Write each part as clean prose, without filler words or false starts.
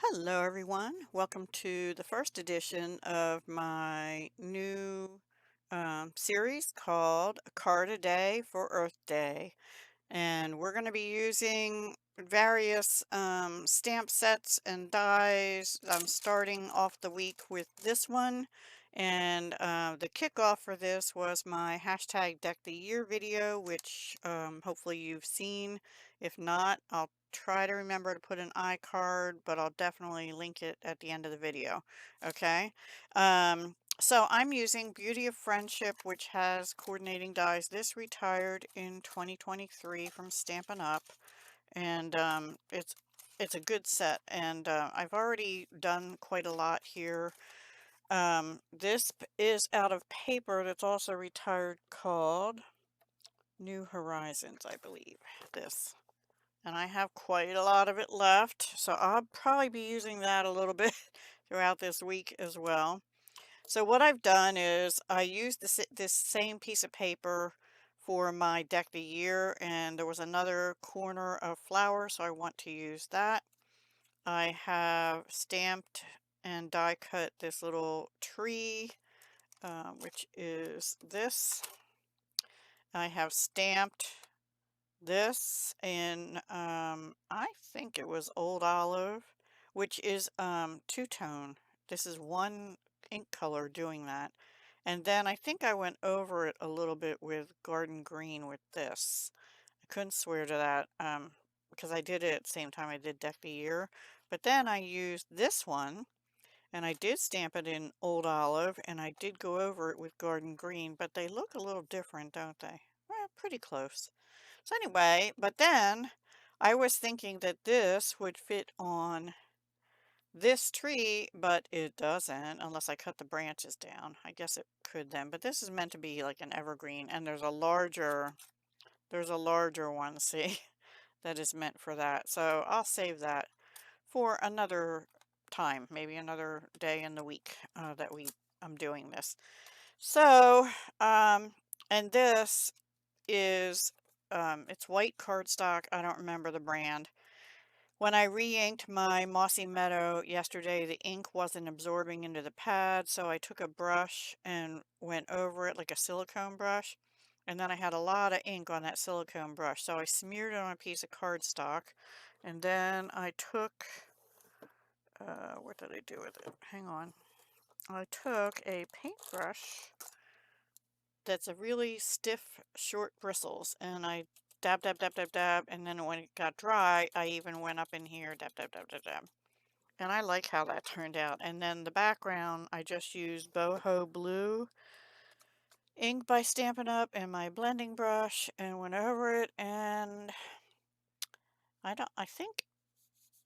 Hello, everyone. Welcome to the first edition of my new series called A Card a Day for Earth Day. And we're going to be using various stamp sets and dies. I'm starting off the week with this one. And the kickoff for this was my hashtag Deck the Year video, which hopefully you've seen. If not, I'll try to remember to put an iCard, but I'll definitely link it at the end of the video. Okay. So I'm using Beauty of Friendship, which has coordinating dies. This retired in 2023 from Stampin' Up, and it's a good set. And I've already done quite a lot here. This is out of paper that's also retired, called New Horizons, I believe. This. And I have quite a lot of it left, so I'll probably be using that a little bit throughout this week as well. So what I've done is I used this same piece of paper for my Deck the Year, and there was another corner of flowers, so I want to use that. I have stamped and die cut this little tree, which is this. I have stamped this in, I think it was Old Olive, which is two-tone. This is one ink color doing that. And then I think I went over it a little bit with Garden Green with this. I couldn't swear to that because I did it at the same time I did Deck the Year. But then I used this one, and I did stamp it in Old Olive, and I did go over it with Garden Green, but they look a little different, don't they? Well, pretty close. So anyway, but then I was thinking that this would fit on this tree, but it doesn't unless I cut the branches down. I guess it could then, but this is meant to be like an evergreen, and there's a larger one, see, that is meant for that. So I'll save that for another time, maybe another day in the week that I'm doing this. So, and this is it's white cardstock. I don't remember the brand. When I re-inked my Mossy Meadow yesterday, the ink wasn't absorbing into the pad, so I took a brush and went over it like a silicone brush. And then I had a lot of ink on that silicone brush, so I smeared it on a piece of cardstock. And then I took, what did I do with it? Hang on. I took a paintbrush that's a really stiff, short bristles, and I dab, dab, dab, dab, dab, and then when it got dry, I even went up in here, dab, dab, dab, dab, dab. And I like how that turned out. And then the background, I just used Boho Blue ink by Stampin' Up and my blending brush and went over it, and I think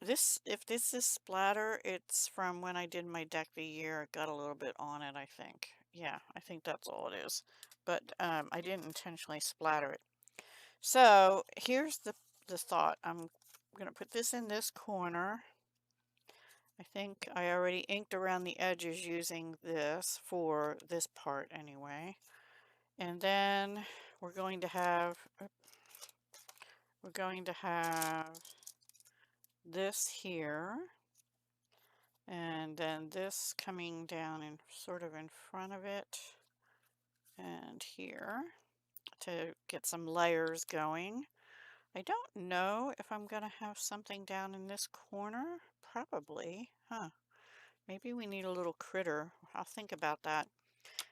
this, if this is splatter, it's from when I did my Deck the Year. It got a little bit on it, I think. Yeah, I think that's all it is. But I didn't intentionally splatter it. So here's the thought. I'm going to put this in this corner. I think I already inked around the edges using this for this part anyway. And then we're going to have this here, and then this coming down and sort of in front of it and here to get some layers going. I don't know if I'm going to have something down in this corner. Probably, huh? Maybe we need a little critter. I'll think about that.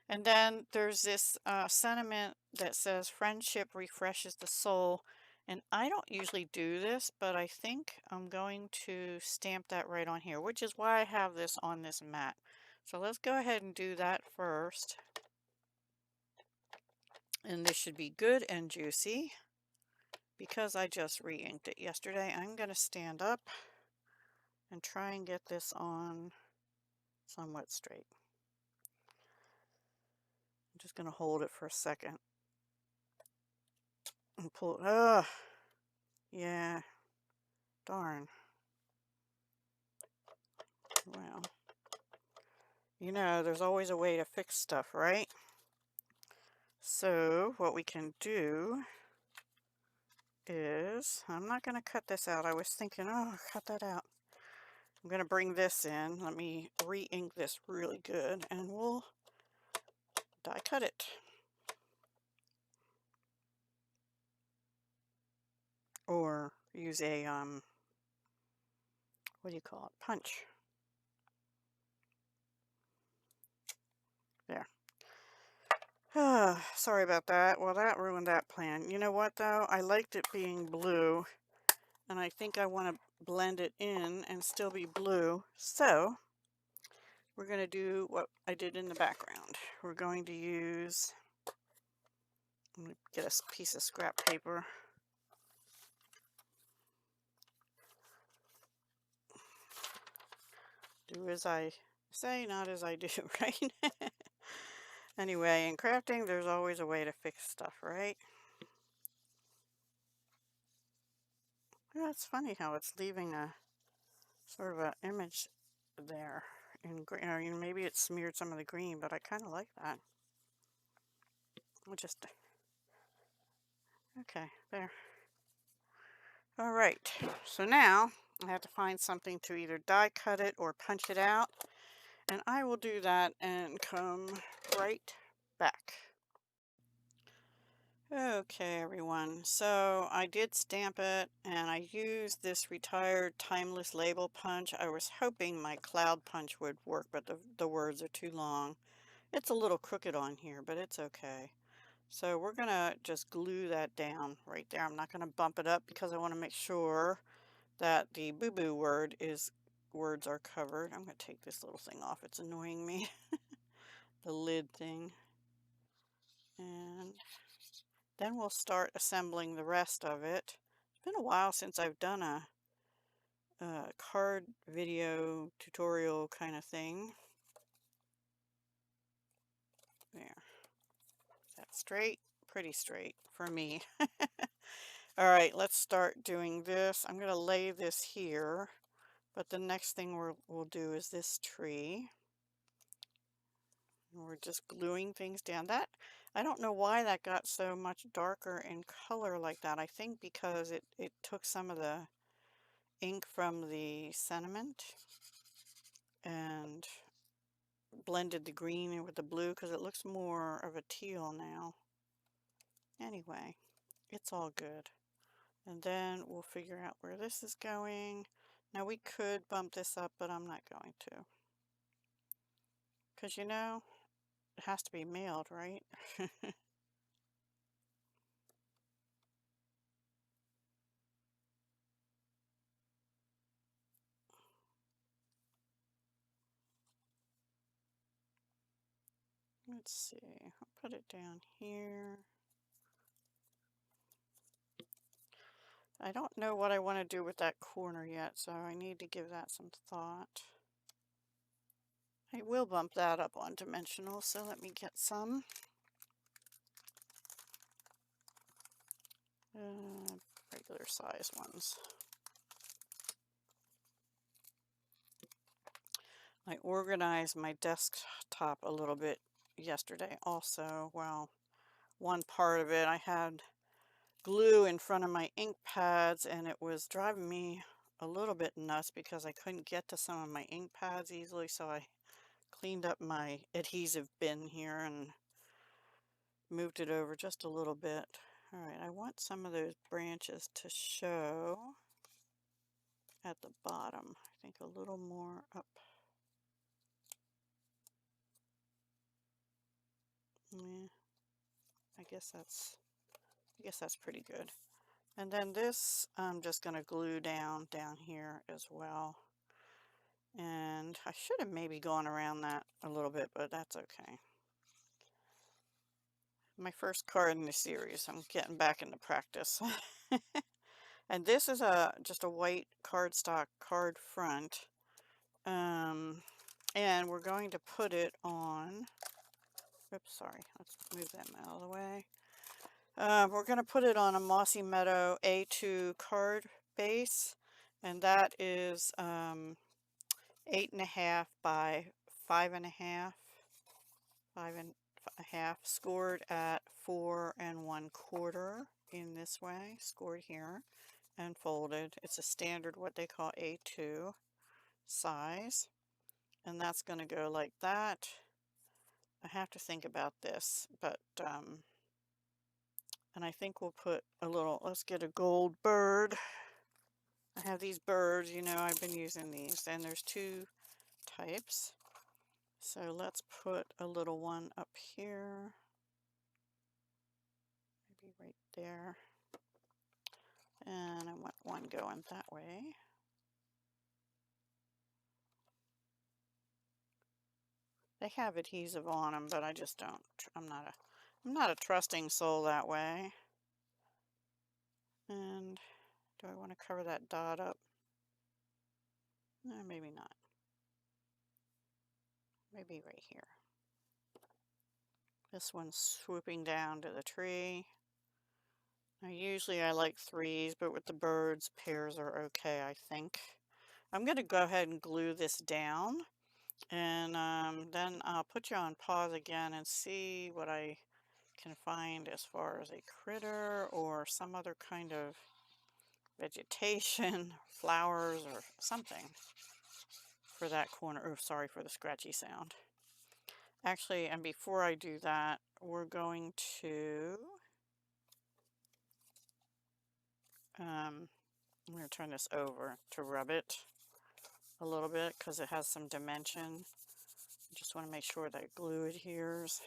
And then there's this sentiment that says friendship refreshes the soul. And I don't usually do this, but I think I'm going to stamp that right on here, which is why I have this on this mat. So let's go ahead and do that first. And this should be good and juicy because I just re-inked it yesterday. I'm going to stand up and try and get this on somewhat straight. I'm just going to hold it for a second and pull it. Ugh. Yeah. Darn. Well, there's always a way to fix stuff, right? So what we can do is, I'm not going to cut this out. I was thinking, oh, cut that out. I'm going to bring this in. Let me re-ink this really good and we'll die cut it. Or use a, what do you call it? Punch. There. Sorry about that. Well, that ruined that plan. You know what, though? I liked it being blue, and I think I want to blend it in and still be blue. So, we're going to do what I did in the background. We're going to use, let me get a piece of scrap paper. Do as I say, not as I do, right? Anyway, in crafting, there's always a way to fix stuff, right? Yeah, it's funny how it's leaving a sort of an image there in green. Or, maybe it smeared some of the green, but I kind of like that. We'll just, okay, there. All right, so now I have to find something to either die cut it or punch it out, and I will do that and come right back. Okay, everyone, so I did stamp it, and I used this retired timeless label punch. I was hoping my cloud punch would work, but the words are too long. It's a little crooked on here, but it's okay. So we're going to just glue that down right there. I'm not going to bump it up because I want to make sure that the boo-boo words are covered. I'm going to take this little thing off. It's annoying me. The lid thing. And then we'll start assembling the rest of it. It's been a while since I've done a card video tutorial kind of thing. There. Is that straight? Pretty straight for me. All right, let's start doing this. I'm going to lay this here, but the next thing we'll do is this tree. And we're just gluing things down. That, I don't know why that got so much darker in color like that. I think because it took some of the ink from the sentiment and blended the green in with the blue because it looks more of a teal now. Anyway, it's all good. And then we'll figure out where this is going. Now we could bump this up, but I'm not going to. Because it has to be mailed, right? Let's see, I'll put it down here. I don't know what I want to do with that corner yet, so I need to give that some thought. I will bump that up on dimensional, so let me get some. Regular size ones. I organized my desktop a little bit yesterday also. Well, one part of it, I had glue in front of my ink pads and it was driving me a little bit nuts because I couldn't get to some of my ink pads easily, so I cleaned up my adhesive bin here and moved it over just a little bit. All right, I want some of those branches to show at the bottom. I think a little more up. Yeah, I guess that's pretty good. And then this I'm just going to glue down here as well. And I should have maybe gone around that a little bit, but that's okay. My first card in the series. I'm getting back into practice. And this is just a white cardstock card front. And we're going to put it on, oops, sorry, let's move that out of the way. We're going to put it on a Mossy Meadow A2 card base, and that is 8.5 by 5.5, 5.5, scored at 4 1/4 in this way, scored here and folded. It's a standard what they call A2. size, and that's going to go like that. I have to think about this, but and I think we'll put a little, let's get a gold bird. I have these birds, you know, I've been using these, and there's two types. So let's put a little one up here, maybe right there. And I want one going that way. They have adhesive on them, but I just don't. I'm not a trusting soul that way. And do I want to cover that dot up? No, maybe not. Maybe right here. This one's swooping down to the tree. Now usually I like threes, but with the birds, pairs are okay, I think. I'm going to go ahead and glue this down, and then I'll put you on pause again and see what I can find as far as a critter or some other kind of vegetation, flowers or something for that corner. Oh, sorry for the scratchy sound. Actually, and before I do that, we're going to I'm going to turn this over to rub it a little bit because it has some dimension. I just want to make sure that glue adheres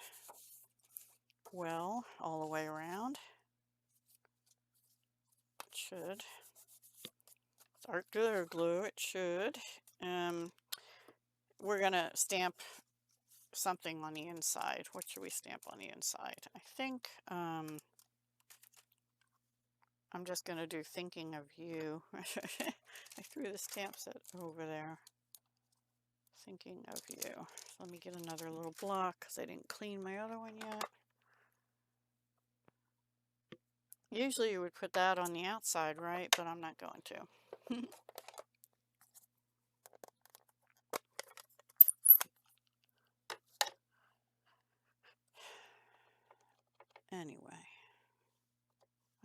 well all the way around. It should. It's art glitter glue, it should. We're going to stamp something on the inside. What should we stamp on the inside? I think I'm just going to do thinking of you. I threw the stamp set over there. Thinking of you. So let me get another little block because I didn't clean my other one yet. Usually you would put that on the outside, right? But I'm not going to. Anyway,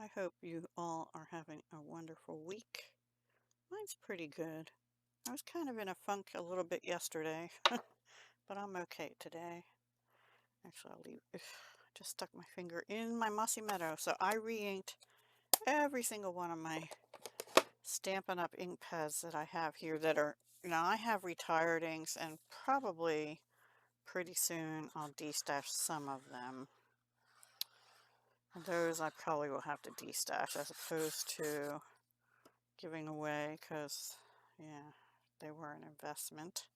I hope you all are having a wonderful week. Mine's pretty good. I was kind of in a funk a little bit yesterday, but I'm okay today. Actually, I'll leave. I just stuck my finger in my mossy meadow, so I re-inked every single one of my Stampin' Up! Ink pads that I have here that are, now I have retired inks, and probably pretty soon I'll destash some of them. Those I probably will have to destash as opposed to giving away because, yeah, they were an investment.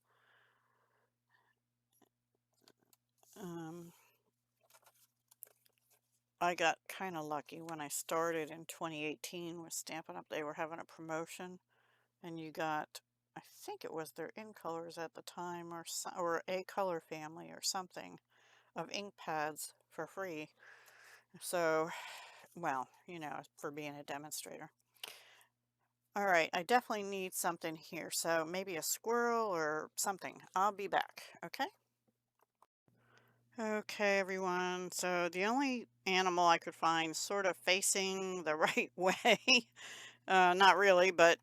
I got kind of lucky when I started in 2018 with Stampin' Up! They were having a promotion, and you got, I think it was their In Colors at the time, or a color family or something of ink pads for free. So, well, you know, for being a demonstrator. All right, I definitely need something here, so maybe a squirrel or something. I'll be back, okay? Okay, everyone, so the only animal I could find sort of facing the right way, not really, but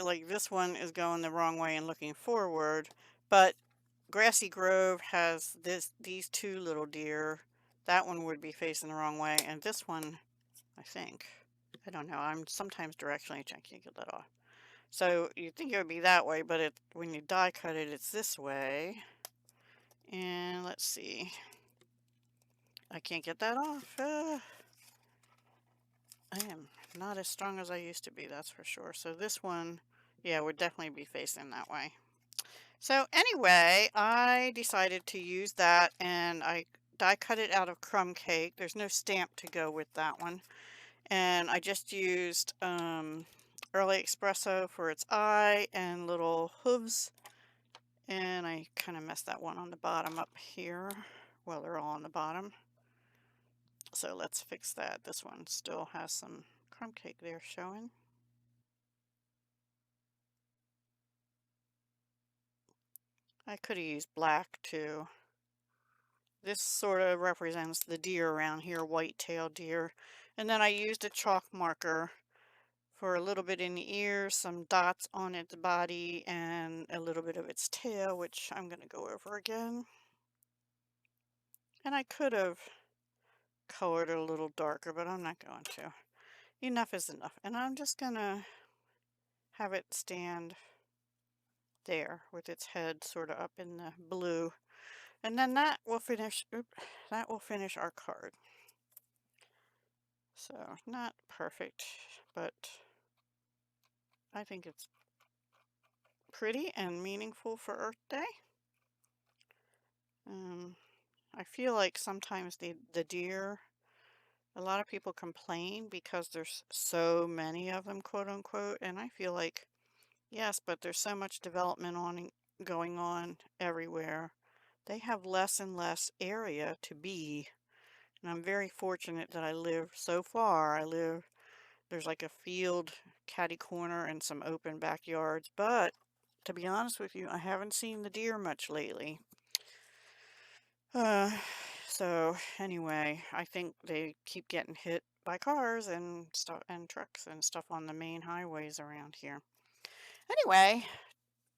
like this one is going the wrong way and looking forward, but Grassy Grove has these two little deer. That one would be facing the wrong way, and this one, I think, I don't know, I'm sometimes directionally I can't get that off. So you'd think it would be that way, but when you die cut it, it's this way. And let's see. I can't get that off. I am not as strong as I used to be, that's for sure. So this one, yeah, would definitely be facing that way. So anyway, I decided to use that, and I die cut it out of crumb cake. There's no stamp to go with that one. And I just used Early Espresso for its eye and little hooves. And I kind of messed that one on the bottom up here. Well, they're all on the bottom. So let's fix that. This one still has some crumb cake there showing. I could have used black too. This sort of represents the deer around here, white-tailed deer. And then I used a chalk marker for a little bit in the ears, some dots on its body, and a little bit of its tail, which I'm going to go over again. And I could have colored it a little darker, but I'm not going to. Enough is enough. And I'm just going to have it stand there with its head sort of up in the blue. And then that will finish, that will finish our card. So not perfect, but I think it's pretty and meaningful for Earth Day. I feel like sometimes the deer, a lot of people complain because there's so many of them, quote unquote, and I feel like, yes, but there's so much development going on everywhere. They have less and less area to be. And I'm very fortunate that I live so far. There's like a field, catty corner, and some open backyards. But to be honest with you, I haven't seen the deer much lately. Uh, so anyway, I think they keep getting hit by cars and stuff and trucks and stuff on the main highways around here. Anyway,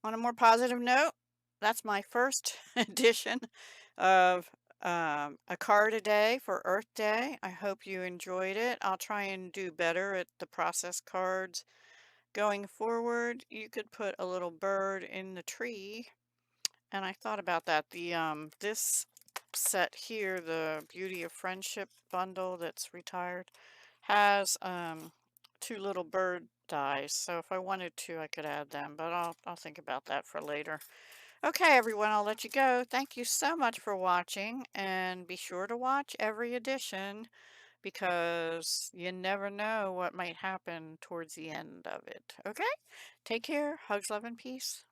on a more positive note, that's my first edition of a card a day for Earth Day. I hope you enjoyed it. I'll try and do better at the process cards going forward. You could put a little bird in the tree, and I thought about that. This set here, the Beauty of Friendship bundle that's retired, has two little bird dies. So if I wanted to, I could add them, but I'll think about that for later. Okay, everyone, I'll let you go. Thank you so much for watching, and be sure to watch every edition because you never know what might happen towards the end of it. Okay? Take care. Hugs, love, and peace.